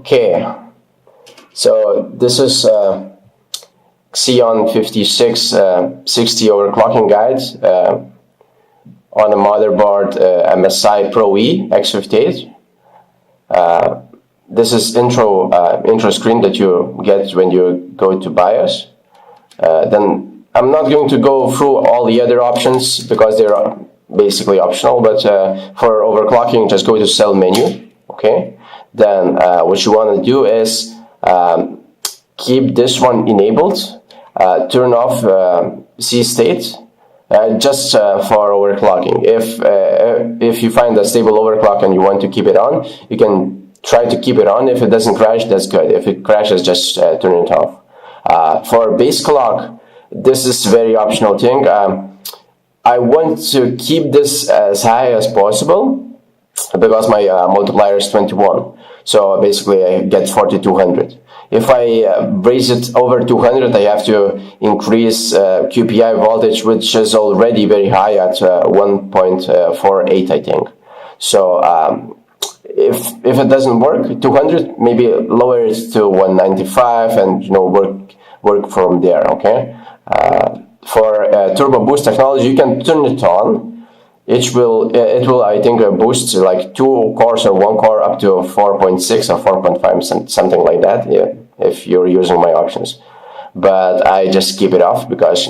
Okay, so this is Xeon 5660 overclocking guide on a motherboard MSI Pro E x58. This is intro screen that you get when you go to BIOS. Then I'm not going to go through all the other options because they're basically optional, but for overclocking, just go to Cell menu. Okay, then what you want to do is keep this one enabled, turn off C state just for overclocking. If you find a stable overclock and you want to keep it on, you can try to keep it on. If it doesn't crash, that's good. If it crashes, just turn it off. For base clock, this is very optional thing. I want to keep this as high as possible because my multiplier is 21. So basically I get 4200. If I raise it over 200, I have to increase QPI voltage, which is already very high at 1.48, I think. So if it doesn't work, 200, maybe lower it to 195 and work from there. Okay. For turbo boost technology, you can turn it on. It will I think boost like 2 cores or 1 core up to 4.6 or 4.5, something like that. Yeah, if you're using my options. But I just keep it off because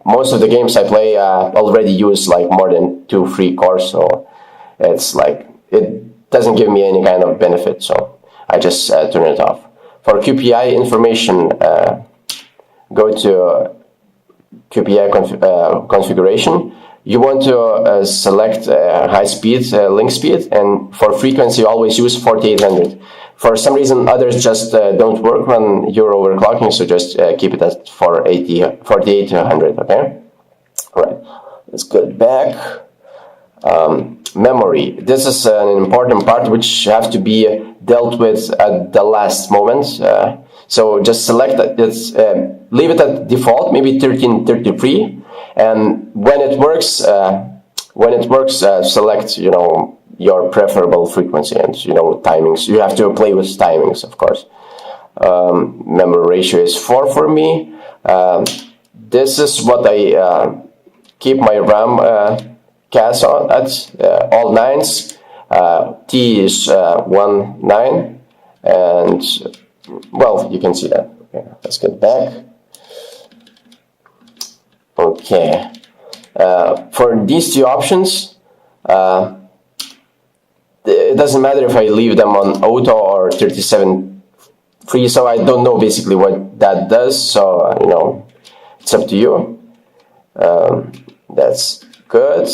most of the games I play already use like more than 2-3 cores, so it's like it doesn't give me any kind of benefit. So I just turn it off. For QPI information, go to QPI configuration. You want to select high speed, link speed, and for frequency always use 4800. For some reason others just don't work when you're overclocking, so just keep it at 4800, okay? Alright, let's go back. Memory. This is an important part which have to be dealt with at the last moment. So just select it, leave it at default, maybe 1333. And when it works, select your preferable frequency and timings. You have to play with timings, of course. Memory ratio is 4 for me. This is what I keep my RAM CAS on at all 9s. T is 1.9, and well, you can see that. Okay, let's get back. Okay, for these two options, it doesn't matter if I leave them on auto or 37 free, so I don't know basically what that does, so it's up to you. That's good.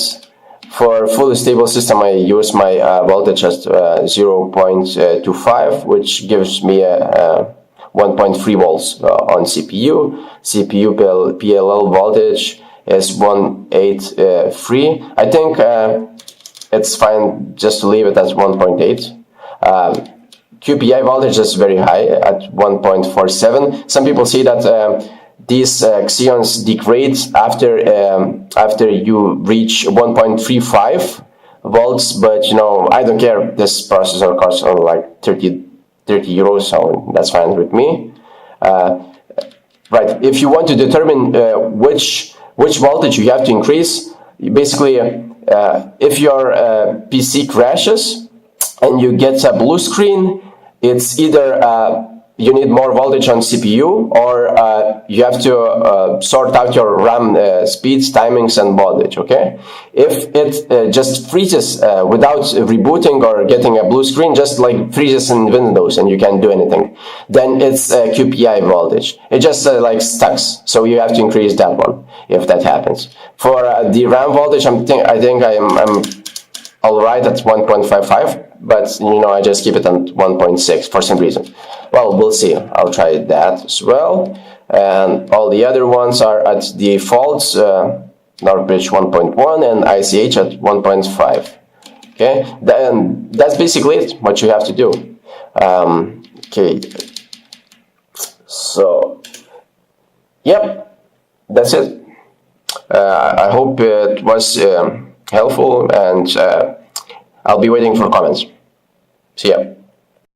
For fully stable system, I use my voltage at 0.25, which gives me a 1.3 volts on CPU. CPU PLL voltage is 1.83. I think it's fine just to leave it at 1.8. QPI voltage is very high at 1.47. Some people say that these Xeons degrade after you reach 1.35 volts, but I don't care. This processor costs only like 30 euros, so that's fine with me. Right, if you want to determine which voltage you have to increase, basically if your PC crashes and you get a blue screen, it's either you need more voltage on CPU, or you have to sort out your RAM speeds, timings, and voltage, okay? If it just freezes without rebooting or getting a blue screen, just like freezes in Windows and you can't do anything, then it's QPI voltage. It just like stucks, so you have to increase that one if that happens. For the RAM voltage, I think I'm alright at 1.55, but I just keep it at 1.6 for some reason. Well, we'll see. I'll try that as well. And all the other ones are at defaults, Northbridge 1.1 and ICH at 1.5. Okay, then that's basically it, what you have to do. Okay, so yep, that's it. I hope it was helpful, and I'll be waiting for comments. See ya.